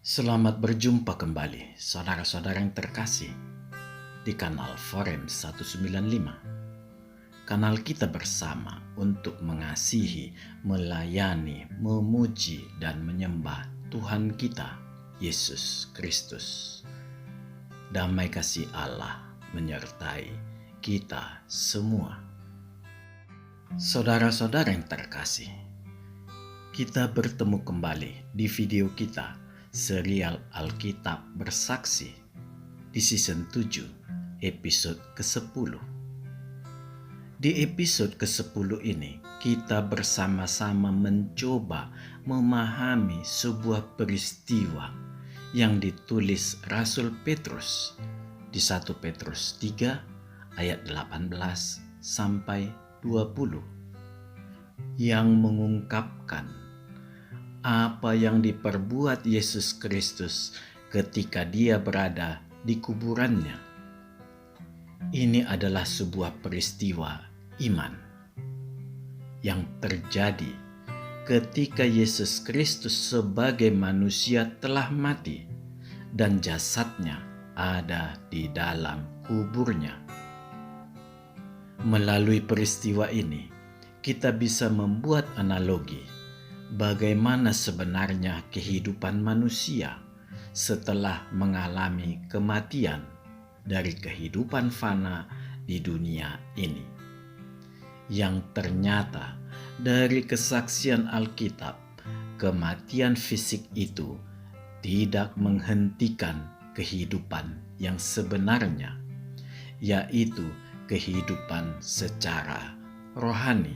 Selamat berjumpa kembali, saudara-saudara yang terkasih, di kanal Forum 195. Kanal kita bersama untuk mengasihi, melayani, memuji, dan menyembah Tuhan kita, Yesus Kristus. Damai kasih Allah menyertai kita semua. Saudara-saudara yang terkasih, kita bertemu kembali di video kita serial Alkitab Bersaksi di season 7 episode ke-10. Di episode ke-10 ini kita bersama-sama mencoba memahami sebuah peristiwa yang ditulis Rasul Petrus di 1 Petrus 3 ayat 18 sampai 20 yang mengungkapkan apa yang diperbuat Yesus Kristus ketika dia berada di kuburannya. Ini adalah sebuah peristiwa iman yang terjadi ketika Yesus Kristus sebagai manusia telah mati dan jasadnya ada di dalam kuburnya. Melalui peristiwa ini, kita bisa membuat analogi bagaimana sebenarnya kehidupan manusia setelah mengalami kematian dari kehidupan fana di dunia ini. Yang ternyata dari kesaksian Alkitab, kematian fisik itu tidak menghentikan kehidupan yang sebenarnya, yaitu kehidupan secara rohani.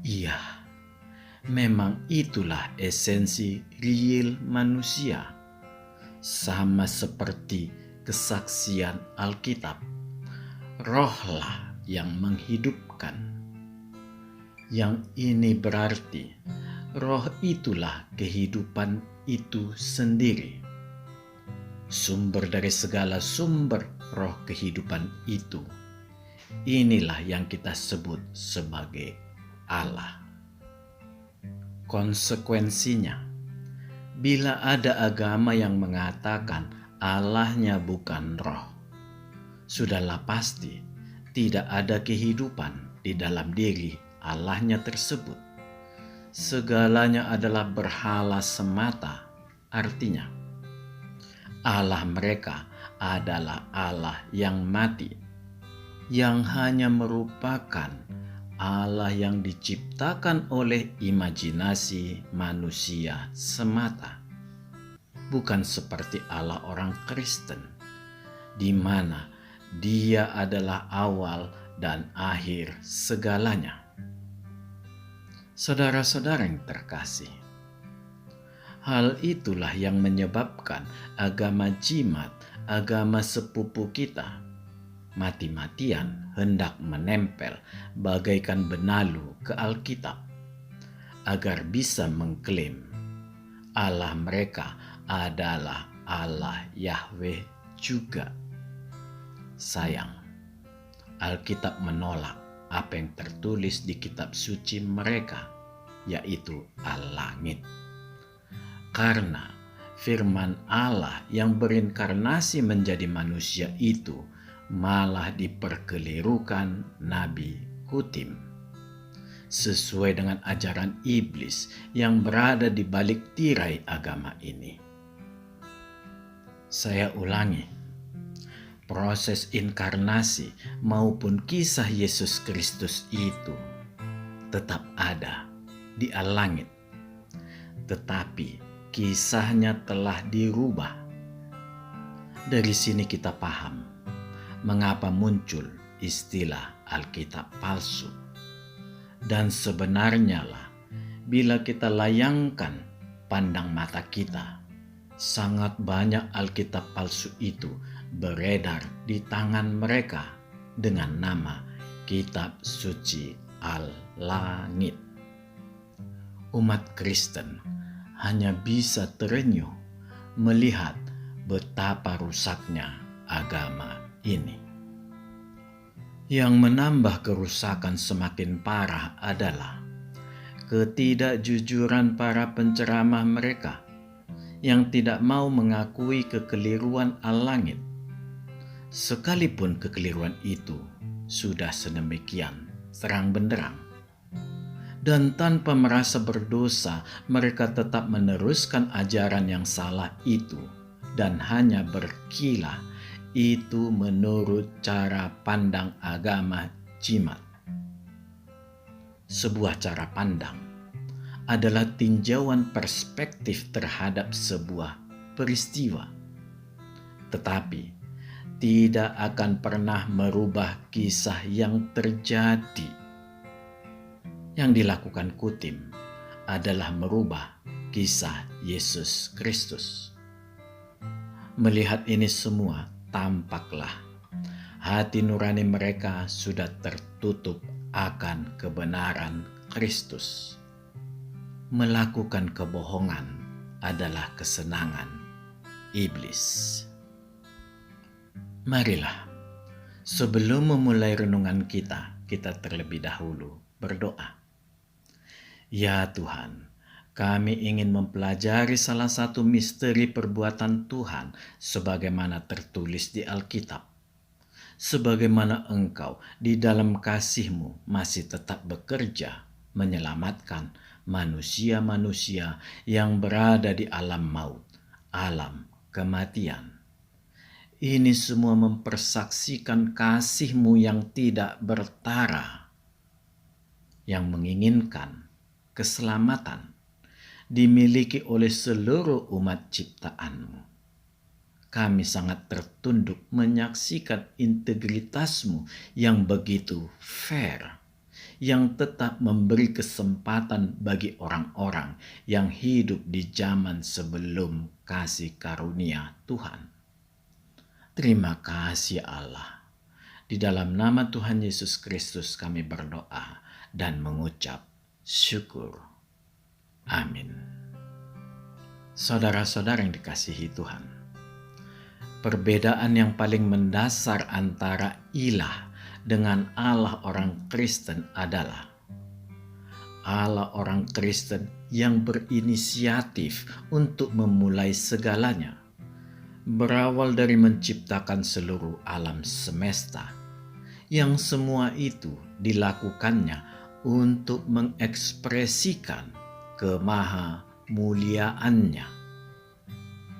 Iya, memang itulah esensi real manusia. Sama seperti kesaksian Alkitab, rohlah yang menghidupkan. Yang ini berarti roh itulah kehidupan itu sendiri. Sumber dari segala sumber roh kehidupan itu. Inilah yang kita sebut sebagai Allah. Konsekuensinya, bila ada agama yang mengatakan Allahnya bukan roh, sudahlah pasti tidak ada kehidupan di dalam diri Allahnya tersebut. Segalanya adalah berhala semata. Artinya, Allah mereka adalah Allah yang mati, yang hanya merupakan Allah yang diciptakan oleh imajinasi manusia semata. Bukan seperti Allah orang Kristen, di mana Dia adalah awal dan akhir segalanya. Saudara-saudara yang terkasih, hal itulah yang menyebabkan agama jimat, agama sepupu kita, mati-matian hendak menempel bagaikan benalu ke Alkitab agar bisa mengklaim Allah mereka adalah Allah Yahweh juga. Sayang, Alkitab menolak apa yang tertulis di kitab suci mereka, yaitu Al-Langit. Karena firman Allah yang berinkarnasi menjadi manusia itu malah diperkelirukan Nabi Hutim sesuai dengan ajaran iblis yang berada di balik tirai agama ini. Saya ulangi, proses inkarnasi maupun kisah Yesus Kristus itu tetap ada di Al-Langit, tetapi kisahnya telah dirubah. Dari sini kita paham mengapa muncul istilah Alkitab palsu. Dan sebenarnya lah, bila kita layangkan pandang mata kita, sangat banyak Alkitab palsu itu beredar di tangan mereka dengan nama Kitab Suci Al-Langit. Umat Kristen hanya bisa terenyuh melihat betapa rusaknya agama ini. Yang menambah kerusakan semakin parah adalah ketidakjujuran para penceramah mereka yang tidak mau mengakui kekeliruan al-langit, sekalipun kekeliruan itu sudah sedemikian terang benderang. Dan tanpa merasa berdosa, mereka tetap meneruskan ajaran yang salah itu dan hanya berkilah itu menurut cara pandang agama jimat. Sebuah cara pandang adalah tinjauan perspektif terhadap sebuah peristiwa, tetapi tidak akan pernah merubah kisah yang terjadi. Yang dilakukan Kutim adalah merubah kisah Yesus Kristus. Melihat ini semua, tampaklah hati nurani mereka sudah tertutup akan kebenaran Kristus. Melakukan kebohongan adalah kesenangan iblis. Marilah, sebelum memulai renungan kita terlebih dahulu berdoa. Ya Tuhan, kami ingin mempelajari salah satu misteri perbuatan Tuhan sebagaimana tertulis di Alkitab. Sebagaimana Engkau di dalam kasih-Mu masih tetap bekerja menyelamatkan manusia-manusia yang berada di alam maut, alam kematian. Ini semua mempersaksikan kasih-Mu yang tidak bertara, yang menginginkan keselamatan dimiliki oleh seluruh umat ciptaan-Mu. Kami sangat tertunduk menyaksikan integritas-Mu yang begitu fair, yang tetap memberi kesempatan bagi orang-orang yang hidup di zaman sebelum kasih karunia Tuhan. Terima kasih Allah. Di dalam nama Tuhan Yesus Kristus kami berdoa dan mengucap syukur. Amin. Saudara-saudara yang dikasihi Tuhan, perbedaan yang paling mendasar antara ilah dengan Allah orang Kristen adalah Allah orang Kristen yang berinisiatif untuk memulai segalanya, berawal dari menciptakan seluruh alam semesta, yang semua itu dilakukannya untuk mengekspresikan kemahamuliaannya.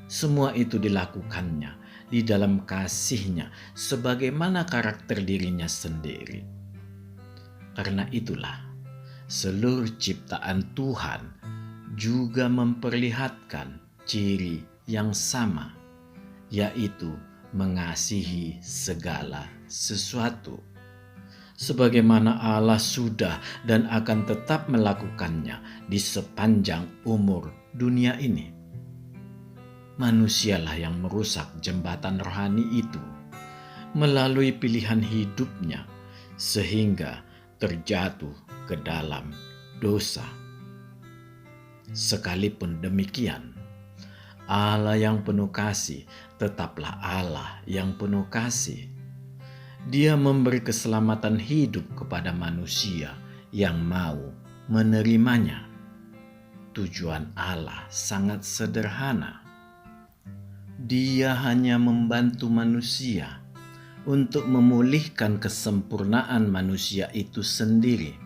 Semua itu dilakukannya di dalam kasih-Nya sebagaimana karakter dirinya sendiri. Karena itulah seluruh ciptaan Tuhan juga memperlihatkan ciri yang sama, yaitu mengasihi segala sesuatu. Sebagaimana Allah sudah dan akan tetap melakukannya di sepanjang umur dunia ini. Manusialah yang merusak jembatan rohani itu melalui pilihan hidupnya sehingga terjatuh ke dalam dosa. Sekalipun demikian, Allah yang penuh kasih tetaplah Allah yang penuh kasih. Dia memberi keselamatan hidup kepada manusia yang mau menerimanya. Tujuan Allah sangat sederhana. Dia hanya membantu manusia untuk memulihkan kesempurnaan manusia itu sendiri.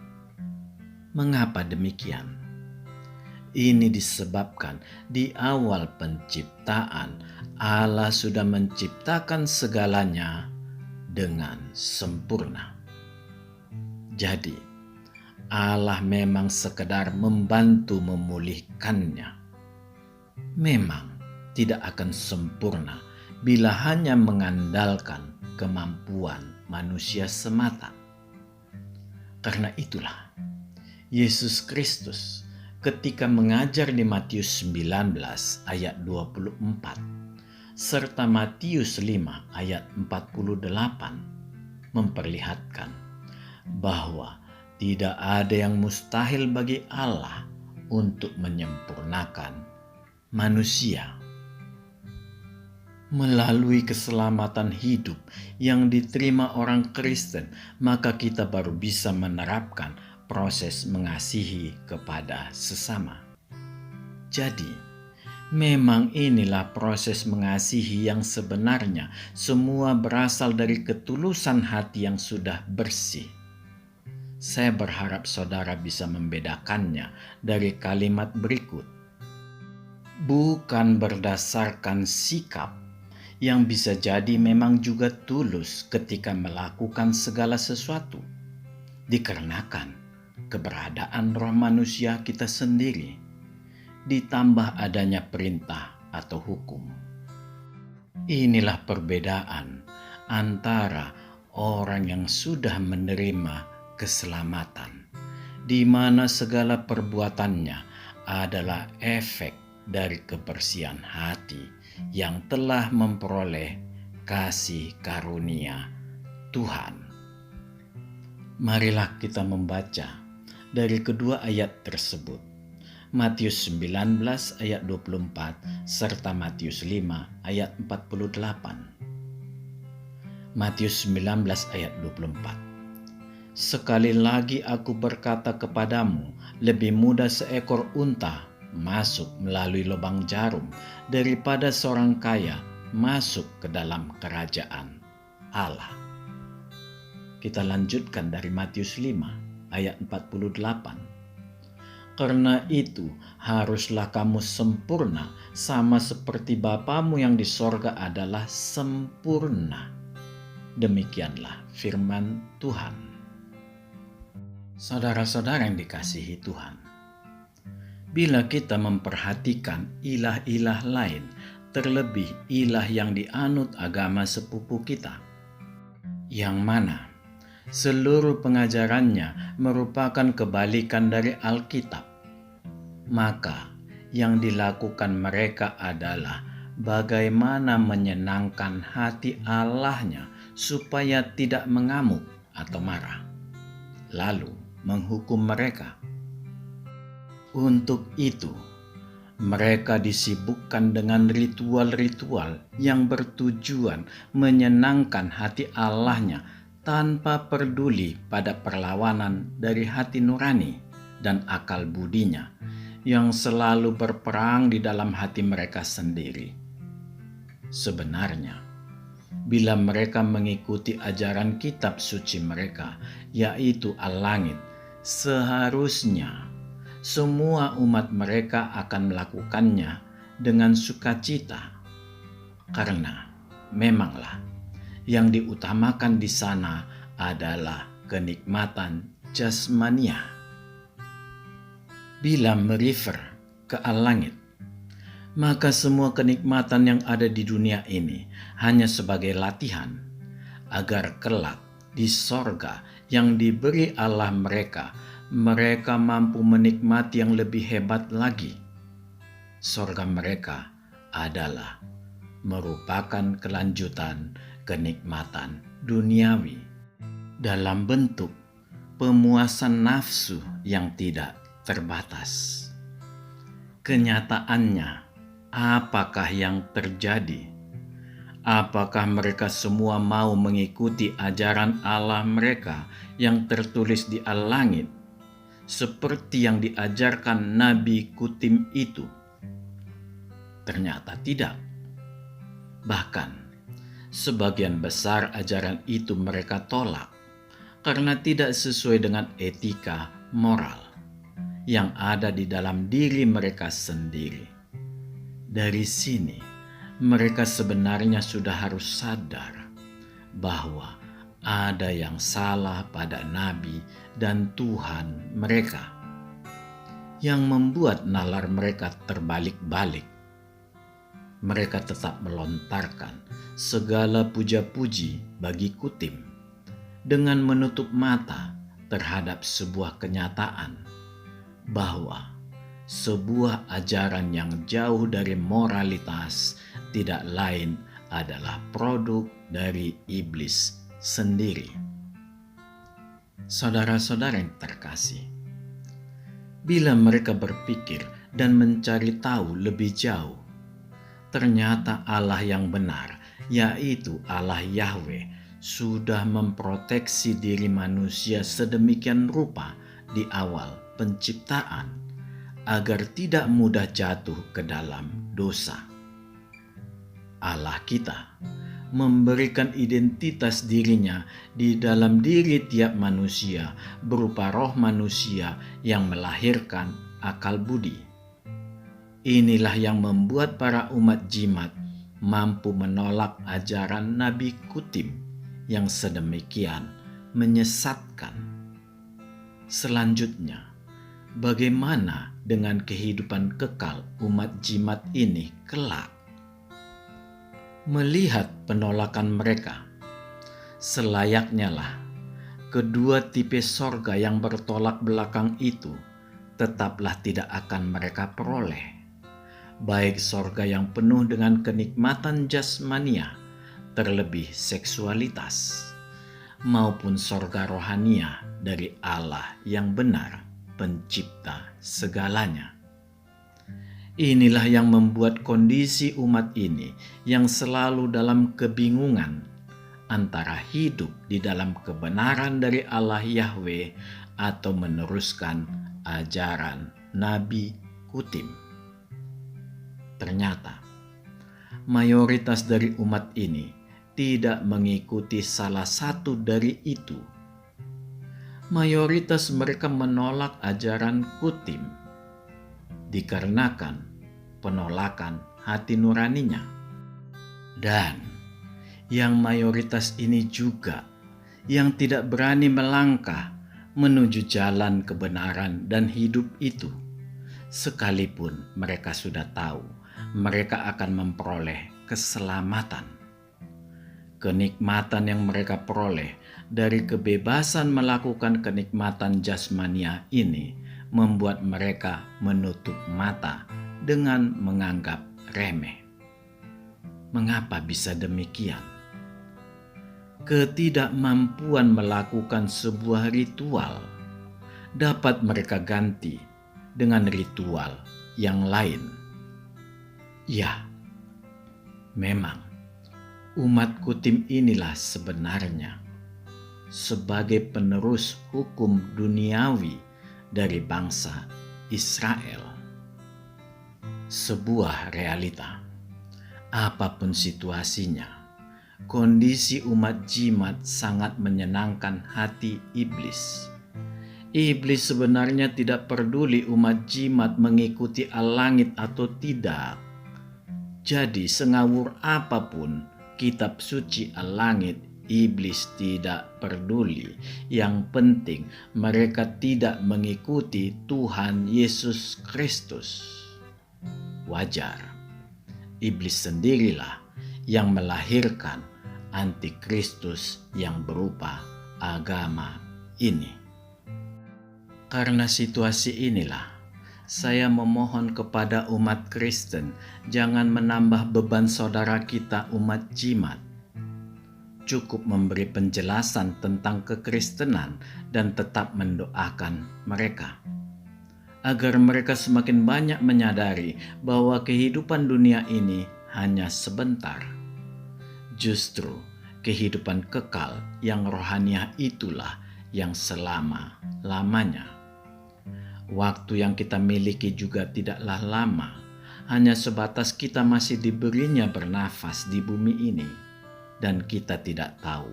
Mengapa demikian? Ini disebabkan di awal penciptaan Allah sudah menciptakan segalanya dengan sempurna. Jadi, Allah memang sekedar membantu memulihkannya. Memang tidak akan sempurna bila hanya mengandalkan kemampuan manusia semata. Karena itulah, Yesus Kristus ketika mengajar di Matius 19 ayat 24, serta Matius 5 ayat 48 memperlihatkan bahwa tidak ada yang mustahil bagi Allah untuk menyempurnakan manusia. Melalui keselamatan hidup yang diterima orang Kristen, maka kita baru bisa menerapkan proses mengasihi kepada sesama. Jadi, Memang inilah proses mengasihi yang sebenarnya. Semua berasal dari ketulusan hati yang sudah bersih. Saya berharap saudara bisa membedakannya dari kalimat berikut. Bukan berdasarkan sikap yang bisa jadi memang juga tulus ketika melakukan segala sesuatu, dikarenakan keberadaan roh manusia kita sendiri, ditambah adanya perintah atau hukum. Inilah perbedaan antara orang yang sudah menerima keselamatan, di mana segala perbuatannya adalah efek dari kebersihan hati yang telah memperoleh kasih karunia Tuhan. Marilah kita membaca dari kedua ayat tersebut. Matius 19 ayat 24 serta Matius 5 ayat 48. Matius 19 ayat 24. Sekali lagi aku berkata kepadamu, lebih mudah seekor unta masuk melalui lubang jarum daripada seorang kaya masuk ke dalam kerajaan Allah. Kita lanjutkan dari Matius 5 ayat 48. Karena itu haruslah kamu sempurna sama seperti Bapamu yang di sorga adalah sempurna. Demikianlah firman Tuhan. Saudara-saudara yang dikasihi Tuhan, bila kita memperhatikan ilah-ilah lain, terlebih ilah yang dianut agama sepupu kita, yang mana seluruh pengajarannya merupakan kebalikan dari Alkitab, maka yang dilakukan mereka adalah bagaimana menyenangkan hati Allahnya supaya tidak mengamuk atau marah, lalu menghukum mereka. Untuk itu, mereka disibukkan dengan ritual-ritual yang bertujuan menyenangkan hati Allahnya tanpa peduli pada perlawanan dari hati nurani dan akal budinya yang selalu berperang di dalam hati mereka sendiri. Sebenarnya, bila mereka mengikuti ajaran kitab suci mereka, yaitu Al-Langit, seharusnya semua umat mereka akan melakukannya dengan sukacita, karena memanglah yang diutamakan di sana adalah kenikmatan jasmania. Bila merefer ke Al-Langit, maka semua kenikmatan yang ada di dunia ini hanya sebagai latihan agar kelak di sorga yang diberi Allah mereka mampu menikmati yang lebih hebat lagi. Sorga mereka adalah merupakan kelanjutan kenikmatan duniawi dalam bentuk pemuasan nafsu yang tidak terbatas. Kenyataannya, apakah yang terjadi? Apakah mereka semua mau mengikuti ajaran Allah mereka yang tertulis di Al-Langit, seperti yang diajarkan Nabi Kutim itu? Ternyata tidak. Bahkan, sebagian besar ajaran itu mereka tolak karena tidak sesuai dengan etika moral yang ada di dalam diri mereka sendiri. Dari sini, mereka sebenarnya sudah harus sadar bahwa ada yang salah pada Nabi dan Tuhan mereka yang membuat nalar mereka terbalik-balik. Mereka tetap melontarkan segala puja-puji bagi Kutim dengan menutup mata terhadap sebuah kenyataan bahwa sebuah ajaran yang jauh dari moralitas tidak lain adalah produk dari iblis sendiri. Saudara-saudara yang terkasih, bila mereka berpikir dan mencari tahu lebih jauh, ternyata Allah yang benar, yaitu Allah Yahweh, sudah memproteksi diri manusia sedemikian rupa di awal penciptaan agar tidak mudah jatuh ke dalam dosa. Allah kita memberikan identitas dirinya di dalam diri tiap manusia berupa roh manusia yang melahirkan akal budi. Inilah yang membuat para umat jimat mampu menolak ajaran Nabi Kutim yang sedemikian menyesatkan. Selanjutnya, bagaimana dengan kehidupan kekal umat jimat ini kelak? Melihat penolakan mereka, selayaknya lah kedua tipe sorga yang bertolak belakang itu tetaplah tidak akan mereka peroleh. Baik sorga yang penuh dengan kenikmatan jasmania, terlebih seksualitas, maupun sorga rohania dari Allah yang benar, pencipta segalanya. Inilah yang membuat kondisi umat ini yang selalu dalam kebingungan antara hidup di dalam kebenaran dari Allah Yahweh atau meneruskan ajaran Nabi Kutim. Ternyata mayoritas dari umat ini tidak mengikuti salah satu dari itu. Mayoritas mereka menolak ajaran Kutim dikarenakan penolakan hati nuraninya. Dan yang mayoritas ini juga yang tidak berani melangkah menuju jalan kebenaran dan hidup itu, sekalipun mereka sudah tahu mereka akan memperoleh keselamatan. Kenikmatan yang mereka peroleh dari kebebasan melakukan kenikmatan jasmania ini membuat mereka menutup mata dengan menganggap remeh. Mengapa bisa demikian? Ketidakmampuan melakukan sebuah ritual dapat mereka ganti dengan ritual yang lain. Ya, memang umat Kutim inilah sebenarnya sebagai penerus hukum duniawi dari bangsa Israel. Sebuah realita, apapun situasinya, kondisi umat jimat sangat menyenangkan hati iblis. Iblis sebenarnya tidak peduli umat jimat mengikuti al-langit atau tidak. Jadi sengawur apapun kitab suci al-langit, iblis tidak peduli. Yang penting mereka tidak mengikuti Tuhan Yesus Kristus. Wajar, iblis sendirilah yang melahirkan antikristus yang berupa agama ini. Karena situasi inilah, saya memohon kepada umat Kristen jangan menambah beban saudara kita umat jimat. Cukup memberi penjelasan tentang kekristenan dan tetap mendoakan mereka, agar mereka semakin banyak menyadari bahwa kehidupan dunia ini hanya sebentar. Justru kehidupan kekal yang rohania itulah yang selama-lamanya. Waktu yang kita miliki juga tidaklah lama, hanya sebatas kita masih diberinya bernafas di bumi ini, dan kita tidak tahu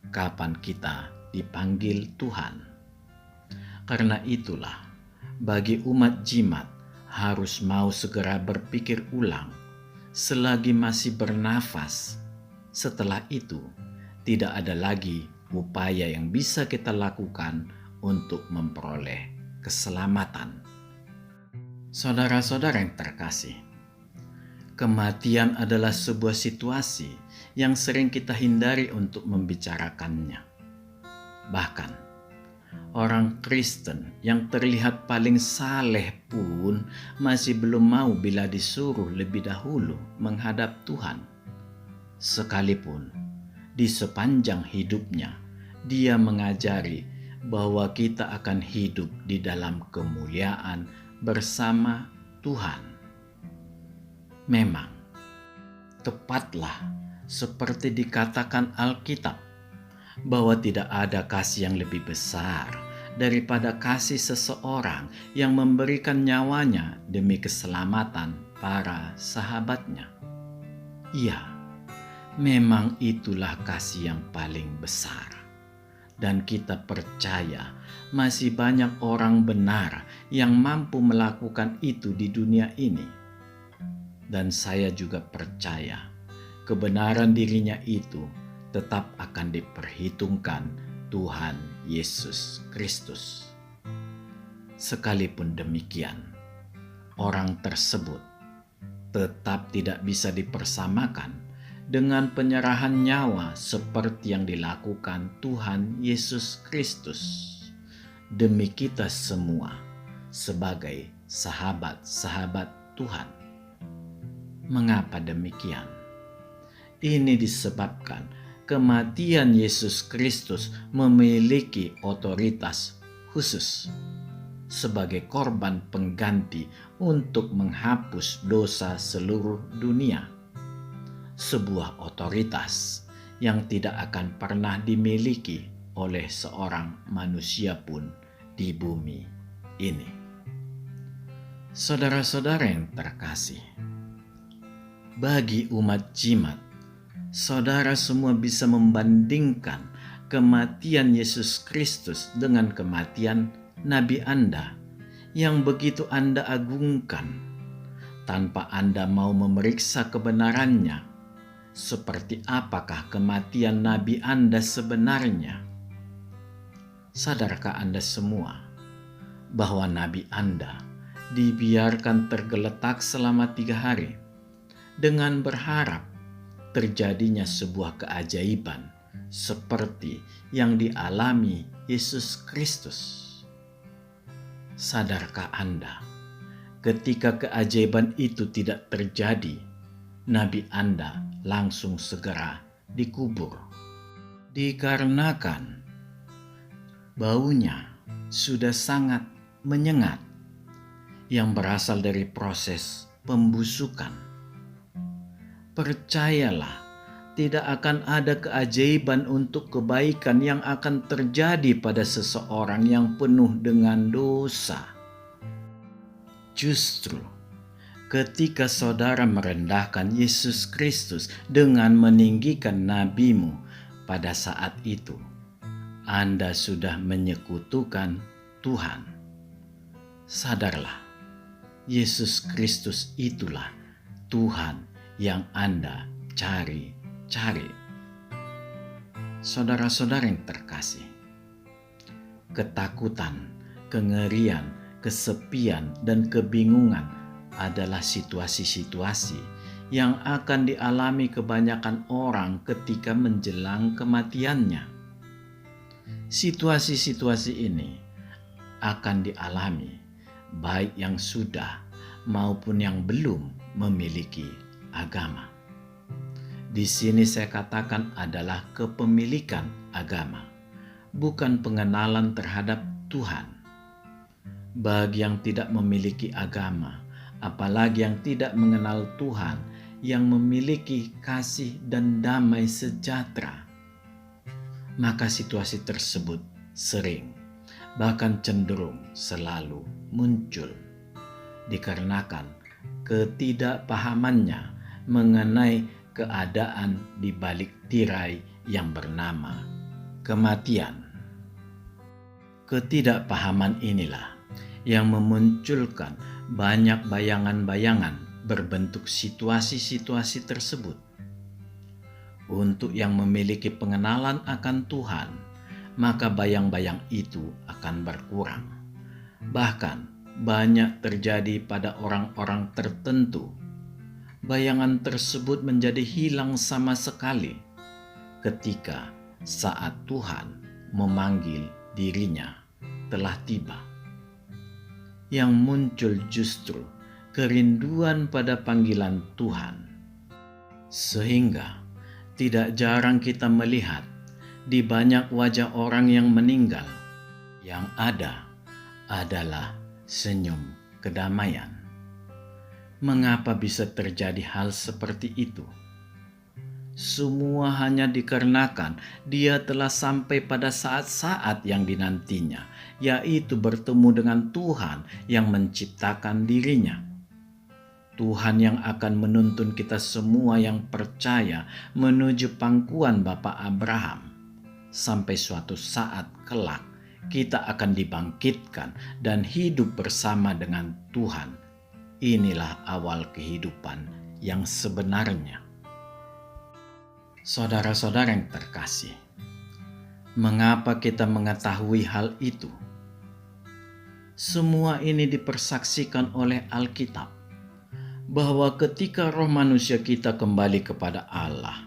kapan kita dipanggil Tuhan. Karena itulah, bagi umat jimat harus mau segera berpikir ulang selagi masih bernafas. Setelah itu, tidak ada lagi upaya yang bisa kita lakukan untuk memperoleh keselamatan. Saudara-saudara yang terkasih, kematian adalah sebuah situasi yang sering kita hindari untuk membicarakannya. Bahkan, orang Kristen yang terlihat paling saleh pun masih belum mau bila disuruh lebih dahulu menghadap Tuhan. Sekalipun di sepanjang hidupnya dia mengajari bahwa kita akan hidup di dalam kemuliaan bersama Tuhan. Memang, tepatlah seperti dikatakan Alkitab, bahwa tidak ada kasih yang lebih besar daripada kasih seseorang yang memberikan nyawanya demi keselamatan para sahabatnya. Ya, memang itulah kasih yang paling besar. Dan kita percaya masih banyak orang benar yang mampu melakukan itu di dunia ini. Dan saya juga percaya kebenaran dirinya itu tetap akan diperhitungkan Tuhan Yesus Kristus. Sekalipun demikian, orang tersebut tetap tidak bisa dipersamakan dengan penyerahan nyawa seperti yang dilakukan Tuhan Yesus Kristus demi kita semua sebagai sahabat-sahabat Tuhan. Mengapa demikian? Ini disebabkan kematian Yesus Kristus memiliki otoritas khusus sebagai korban pengganti untuk menghapus dosa seluruh dunia. Sebuah otoritas yang tidak akan pernah dimiliki oleh seorang manusia pun di bumi ini. Saudara-saudara yang terkasih, bagi umat Jimat, saudara semua bisa membandingkan kematian Yesus Kristus dengan kematian Nabi Anda yang begitu Anda agungkan tanpa Anda mau memeriksa kebenarannya. Seperti apakah kematian Nabi Anda sebenarnya? Sadarkah Anda semua bahwa Nabi Anda dibiarkan tergeletak selama 3 hari dengan berharap terjadinya sebuah keajaiban seperti yang dialami Yesus Kristus? Sadarkah Anda ketika keajaiban itu tidak terjadi, Nabi Anda langsung segera dikubur dikarenakan baunya sudah sangat menyengat yang berasal dari proses pembusukan. Percayalah, tidak akan ada keajaiban untuk kebaikan yang akan terjadi pada seseorang yang penuh dengan dosa. Justru ketika saudara merendahkan Yesus Kristus dengan meninggikan nabimu, pada saat itu Anda sudah menyekutukan Tuhan. Sadarlah, Yesus Kristus itulah Tuhan yang Anda cari-cari. Saudara-saudara yang terkasih, ketakutan, kengerian, kesepian, dan kebingungan adalah situasi-situasi yang akan dialami kebanyakan orang ketika menjelang kematiannya. Situasi-situasi ini akan dialami baik yang sudah maupun yang belum memiliki agama. Di sini saya katakan adalah kepemilikan agama, bukan pengenalan terhadap Tuhan. Bagi yang tidak memiliki agama, apalagi yang tidak mengenal Tuhan, yang memiliki kasih dan damai sejahtera, maka situasi tersebut sering, bahkan cenderung selalu muncul dikarenakan ketidakpahamannya mengenai keadaan di balik tirai yang bernama kematian. Ketidakpahaman inilah yang memunculkan banyak bayangan-bayangan berbentuk situasi-situasi tersebut. Untuk yang memiliki pengenalan akan Tuhan, maka bayang-bayang itu akan berkurang. Bahkan banyak terjadi pada orang-orang tertentu. Bayangan tersebut menjadi hilang sama sekali ketika saat Tuhan memanggil dirinya telah tiba. Yang muncul justru kerinduan pada panggilan Tuhan. Sehingga tidak jarang kita melihat di banyak wajah orang yang meninggal, yang ada adalah senyum kedamaian. Mengapa bisa terjadi hal seperti itu? Semua hanya dikarenakan dia telah sampai pada saat-saat yang dinantinya, yaitu bertemu dengan Tuhan yang menciptakan dirinya. Tuhan yang akan menuntun kita semua yang percaya menuju pangkuan Bapa Abraham. Sampai suatu saat kelak kita akan dibangkitkan dan hidup bersama dengan Tuhan. Inilah awal kehidupan yang sebenarnya. Saudara-saudara yang terkasih, mengapa kita mengetahui hal itu? Semua ini dipersaksikan oleh Alkitab, bahwa ketika roh manusia kita kembali kepada Allah,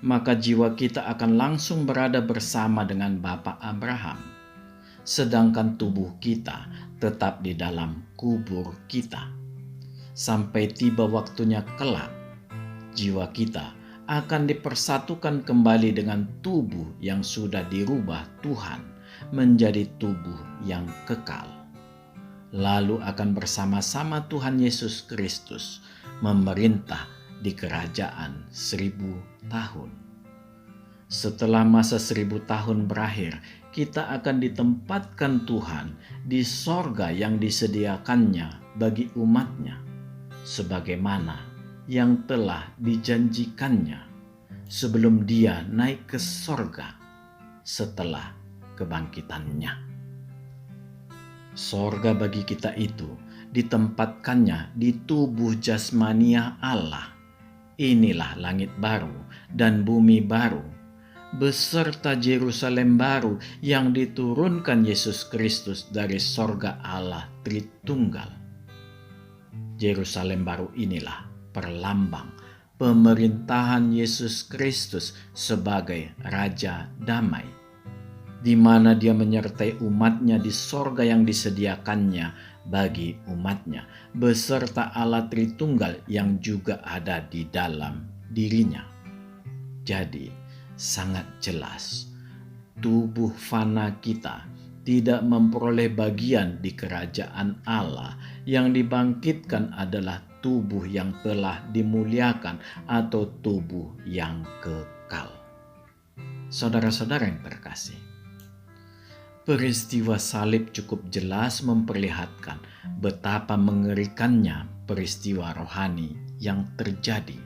maka jiwa kita akan langsung berada bersama dengan Bapa Abraham, sedangkan tubuh kita tetap di dalam kubur kita. Sampai tiba waktunya kelak, jiwa kita akan dipersatukan kembali dengan tubuh yang sudah dirubah Tuhan menjadi tubuh yang kekal. Lalu akan bersama-sama Tuhan Yesus Kristus memerintah di kerajaan 1000 tahun. Setelah masa 1000 tahun berakhir, kita akan ditempatkan Tuhan di sorga yang disediakannya bagi umatnya, sebagaimana yang telah dijanjikannya sebelum dia naik ke sorga setelah kebangkitannya. Sorga bagi kita itu ditempatkannya di tubuh jasmania Allah. Inilah langit baru dan bumi baru, beserta Yerusalem baru yang diturunkan Yesus Kristus dari sorga Allah Tritunggal. Yerusalem baru inilah perlambang pemerintahan Yesus Kristus sebagai Raja Damai, di mana dia menyertai umatnya di sorga yang disediakannya bagi umatnya, beserta Allah Tritunggal yang juga ada di dalam dirinya. Jadi sangat jelas, tubuh fana kita tidak memperoleh bagian di kerajaan Allah. Yang dibangkitkan adalah tubuh yang telah dimuliakan atau tubuh yang kekal. Saudara-saudara yang terkasih, peristiwa salib cukup jelas memperlihatkan betapa mengerikannya peristiwa rohani yang terjadi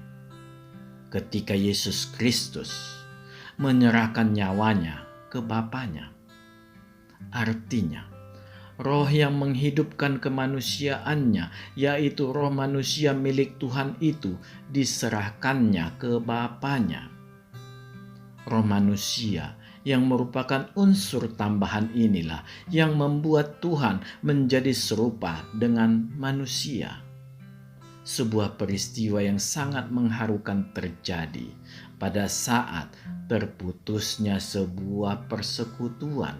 ketika Yesus Kristus menyerahkan nyawanya ke Bapanya. Artinya, roh yang menghidupkan kemanusiaannya, yaitu roh manusia milik Tuhan itu, diserahkannya ke Bapanya. Roh manusia yang merupakan unsur tambahan inilah yang membuat Tuhan menjadi serupa dengan manusia. Sebuah peristiwa yang sangat mengharukan terjadi pada saat terputusnya sebuah persekutuan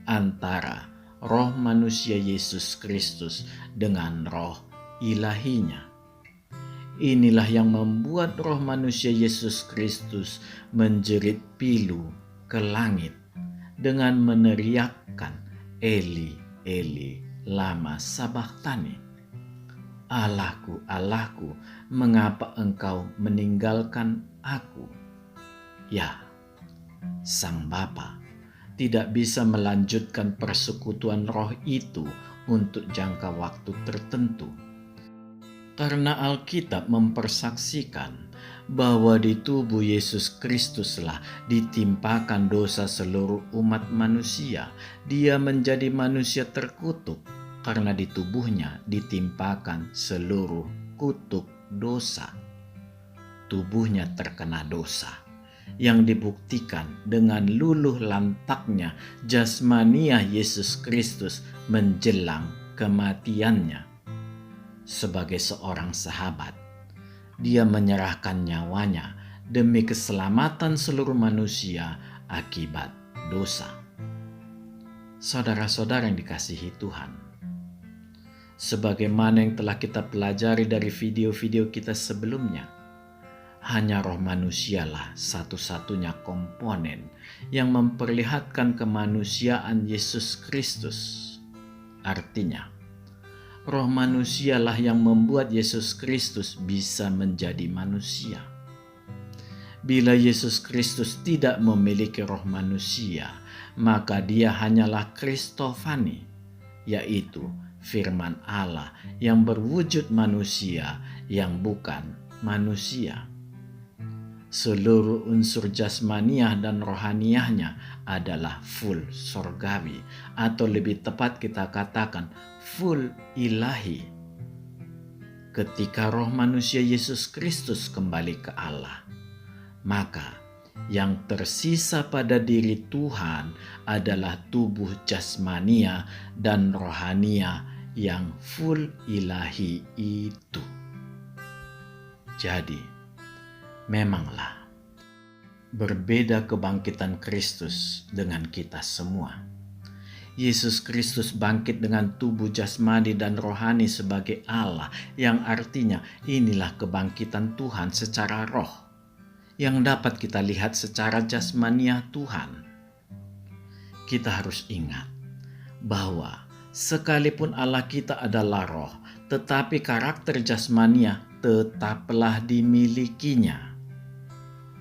antara roh manusia Yesus Kristus dengan roh ilahinya. Inilah yang membuat roh manusia Yesus Kristus menjerit pilu ke langit dengan meneriakkan, Eli, Eli, lama sabachthani. Allahku, Allahku, mengapa engkau meninggalkan aku? Ya, Sang Bapa tidak bisa melanjutkan persekutuan roh itu untuk jangka waktu tertentu. Karena Alkitab mempersaksikan bahwa di tubuh Yesus Kristuslah ditimpakan dosa seluruh umat manusia. Dia menjadi manusia terkutuk karena di tubuhnya ditimpakan seluruh kutuk dosa. Tubuhnya terkena dosa yang dibuktikan dengan luluh lantaknya jasmania Yesus Kristus menjelang kematiannya. Sebagai seorang sahabat, dia menyerahkan nyawanya demi keselamatan seluruh manusia akibat dosa. Saudara-saudara yang dikasihi Tuhan, sebagaimana yang telah kita pelajari dari video-video kita sebelumnya, hanya roh manusialah satu-satunya komponen yang memperlihatkan kemanusiaan Yesus Kristus. Artinya, roh manusialah yang membuat Yesus Kristus bisa menjadi manusia. Bila Yesus Kristus tidak memiliki roh manusia, maka dia hanyalah Kristofani, yaitu firman Allah yang berwujud manusia yang bukan manusia. Seluruh unsur jasmaniah dan rohaniahnya adalah full sorgawi, atau lebih tepat kita katakan full ilahi. Ketika roh manusia Yesus Kristus kembali ke Allah, maka yang tersisa pada diri Tuhan adalah tubuh jasmania dan rohania yang full ilahi itu. Jadi, memanglah berbeda kebangkitan Kristus dengan kita semua. Yesus Kristus bangkit dengan tubuh jasmani dan rohani sebagai Allah, yang artinya inilah kebangkitan Tuhan secara roh, yang dapat kita lihat secara jasmania Tuhan. Kita harus ingat bahwa sekalipun Allah kita adalah roh, tetapi karakter jasmania tetaplah dimilikinya.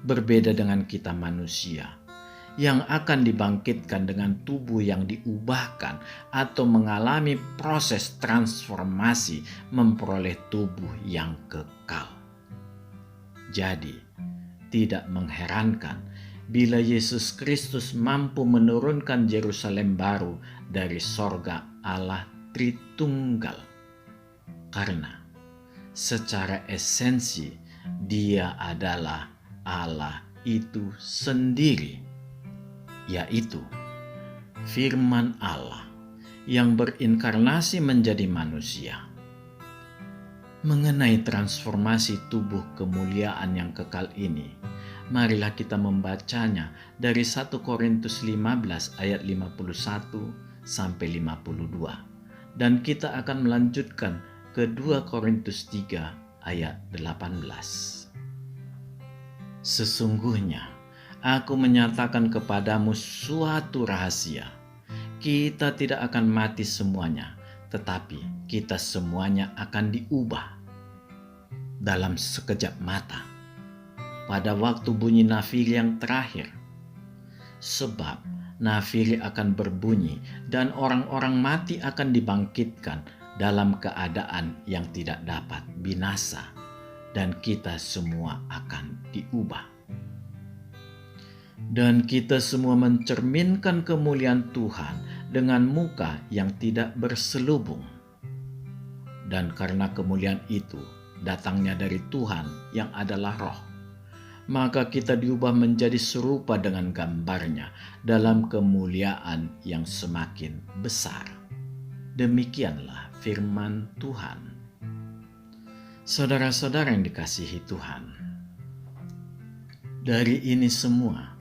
Berbeda dengan kita manusia, yang akan dibangkitkan dengan tubuh yang diubahkan atau mengalami proses transformasi memperoleh tubuh yang kekal. Jadi, tidak mengherankan bila Yesus Kristus mampu menurunkan Yerusalem baru dari sorga Allah Tritunggal. Karena secara esensi Dia adalah Allah itu sendiri, yaitu firman Allah yang berinkarnasi menjadi manusia. Mengenai transformasi tubuh kemuliaan yang kekal ini, marilah kita membacanya dari 1 Korintus 15 ayat 51 sampai 52. Dan kita akan melanjutkan ke 2 Korintus 3 ayat 18. Sesungguhnya Aku menyatakan kepadamu suatu rahasia. Kita tidak akan mati semuanya, tetapi kita semuanya akan diubah dalam sekejap mata, pada waktu bunyi nafiri yang terakhir. Sebab nafiri akan berbunyi dan orang-orang mati akan dibangkitkan dalam keadaan yang tidak dapat binasa, dan kita semua akan diubah. Dan kita semua mencerminkan kemuliaan Tuhan dengan muka yang tidak berselubung. Dan karena kemuliaan itu datangnya dari Tuhan yang adalah roh, maka kita diubah menjadi serupa dengan gambarnya dalam kemuliaan yang semakin besar. Demikianlah firman Tuhan. Saudara-saudara yang dikasihi Tuhan, dari ini semua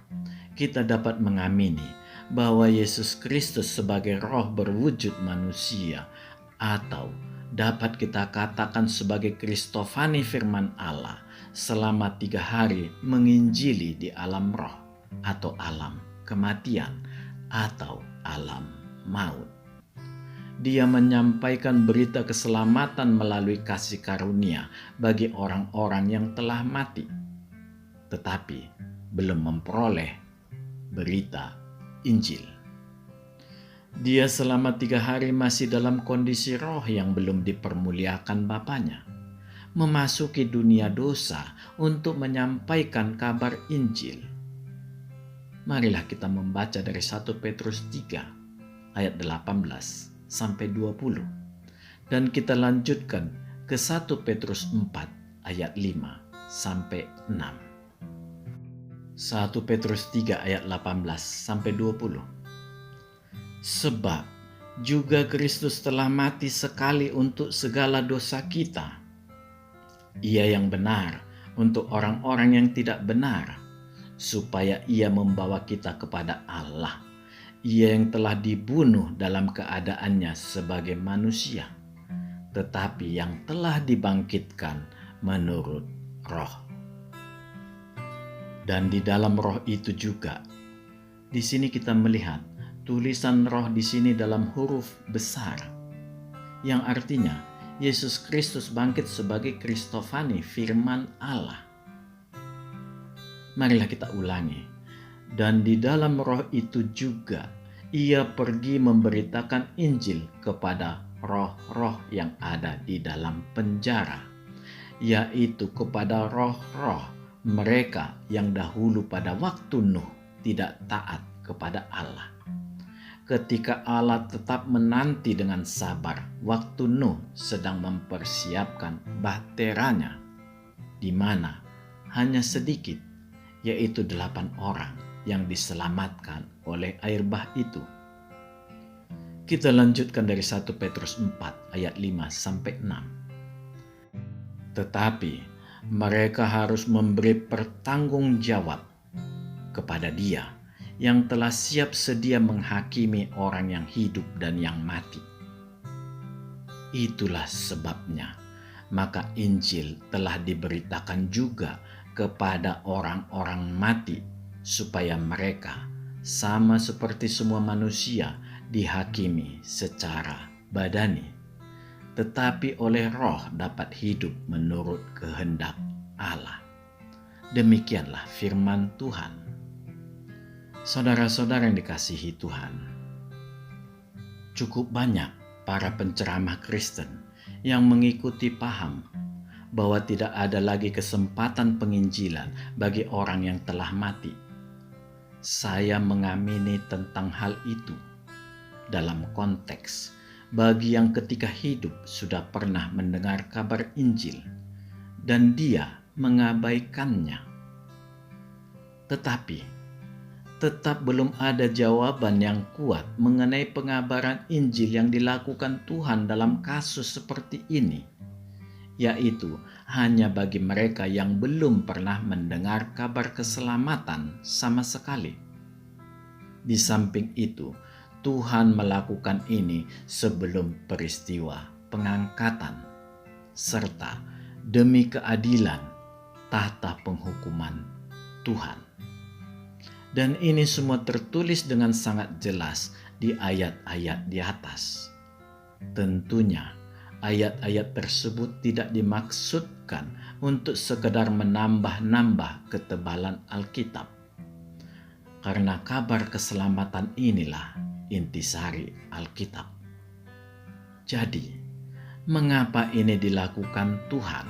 kita dapat mengamini bahwa Yesus Kristus sebagai roh berwujud manusia, atau dapat kita katakan sebagai Kristofani firman Allah, selama 3 hari menginjili di alam roh atau alam kematian atau alam maut. Dia menyampaikan berita keselamatan melalui kasih karunia bagi orang-orang yang telah mati, tetapi belum memperoleh berita Injil. Dia selama 3 hari masih dalam kondisi roh yang belum dipermuliakan Bapanya, memasuki dunia dosa untuk menyampaikan kabar Injil. Marilah kita membaca dari 1 Petrus 3 ayat 18 sampai 20, dan kita lanjutkan ke 1 Petrus 4 ayat 5 sampai 6. 1 Petrus 3 ayat 18 sampai 20. Sebab juga Kristus telah mati sekali untuk segala dosa kita. Ia yang benar untuk orang-orang yang tidak benar, supaya ia membawa kita kepada Allah. Ia yang telah dibunuh dalam keadaannya sebagai manusia, tetapi yang telah dibangkitkan menurut roh. Dan di dalam roh itu juga, di sini kita melihat tulisan roh di sini dalam huruf besar, yang artinya Yesus Kristus bangkit sebagai Kristofani firman Allah. Marilah kita ulangi. Dan di dalam roh itu juga ia pergi memberitakan Injil kepada roh-roh yang ada di dalam penjara, yaitu kepada roh-roh mereka yang dahulu pada waktu Nuh tidak taat kepada Allah. Ketika Allah tetap menanti dengan sabar waktu Nuh sedang mempersiapkan bahteranya, di mana hanya sedikit, yaitu 8 orang yang diselamatkan oleh air bah itu. Kita lanjutkan dari 1 Petrus 4 ayat 5-6. Tetapi mereka harus memberi pertanggungjawab kepada Dia yang telah siap sedia menghakimi orang yang hidup dan yang mati. Itulah sebabnya maka Injil telah diberitakan juga kepada orang-orang mati, supaya mereka sama seperti semua manusia dihakimi secara badani, tetapi oleh roh dapat hidup menurut kehendak Allah. Demikianlah firman Tuhan. Saudara-saudara yang dikasihi Tuhan, cukup banyak para penceramah Kristen yang mengikuti paham bahwa tidak ada lagi kesempatan penginjilan bagi orang yang telah mati. Saya mengamini tentang hal itu dalam konteks bagi yang ketika hidup sudah pernah mendengar kabar Injil dan dia mengabaikannya. Tetapi tetap belum ada jawaban yang kuat mengenai pengabaran Injil yang dilakukan Tuhan dalam kasus seperti ini, yaitu hanya bagi mereka yang belum pernah mendengar kabar keselamatan sama sekali. Di samping itu, Tuhan melakukan ini sebelum peristiwa pengangkatan, serta demi keadilan tahta penghukuman Tuhan. Dan ini semua tertulis dengan sangat jelas di ayat-ayat di atas. Tentunya ayat-ayat tersebut tidak dimaksudkan untuk sekedar menambah-nambah ketebalan Alkitab. Karena kabar keselamatan inilah intisari Alkitab. Jadi, mengapa ini dilakukan Tuhan?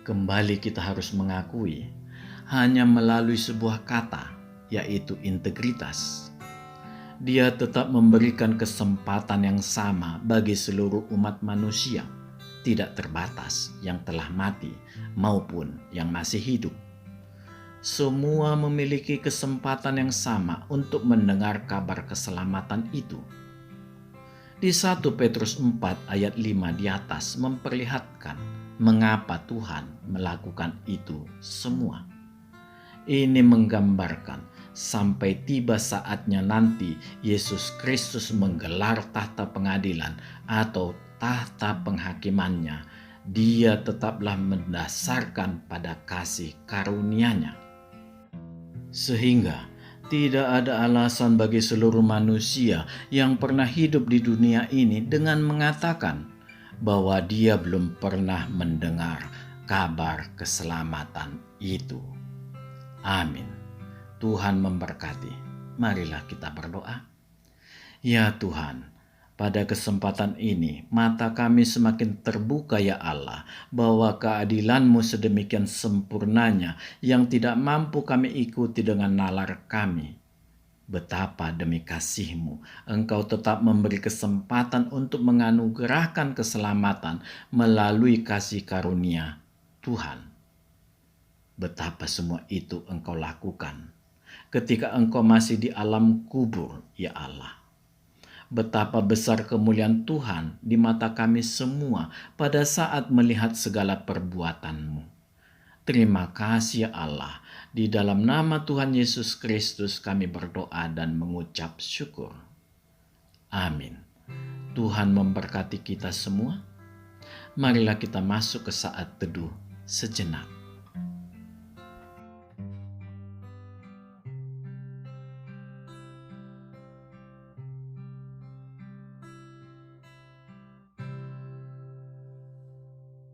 Kembali kita harus mengakui hanya melalui sebuah kata, yaitu integritas. Dia tetap memberikan kesempatan yang sama bagi seluruh umat manusia, tidak terbatas yang telah mati maupun yang masih hidup. Semua memiliki kesempatan yang sama untuk mendengar kabar keselamatan itu. Di 1 Petrus 4 ayat 5 di atas memperlihatkan mengapa Tuhan melakukan itu semua. Ini menggambarkan sampai tiba saatnya nanti Yesus Kristus menggelar tahta pengadilan atau tahta penghakimannya, Dia tetaplah mendasarkan pada kasih karunia-Nya. Sehingga tidak ada alasan bagi seluruh manusia yang pernah hidup di dunia ini dengan mengatakan bahwa dia belum pernah mendengar kabar keselamatan itu. Amin. Tuhan memberkati. Marilah kita berdoa. Ya Tuhan, pada kesempatan ini mata kami semakin terbuka ya Allah, bahwa keadilan-Mu sedemikian sempurnanya yang tidak mampu kami ikuti dengan nalar kami. Betapa demi kasih-Mu Engkau tetap memberi kesempatan untuk menganugerahkan keselamatan melalui kasih karunia Tuhan. Betapa semua itu Engkau lakukan ketika Engkau masih di alam kubur, ya Allah. Betapa besar kemuliaan Tuhan di mata kami semua pada saat melihat segala perbuatan-Mu. Terima kasih ya Allah. Di dalam nama Tuhan Yesus Kristus kami berdoa dan mengucap syukur. Amin. Tuhan memberkati kita semua. Marilah kita masuk ke saat teduh sejenak.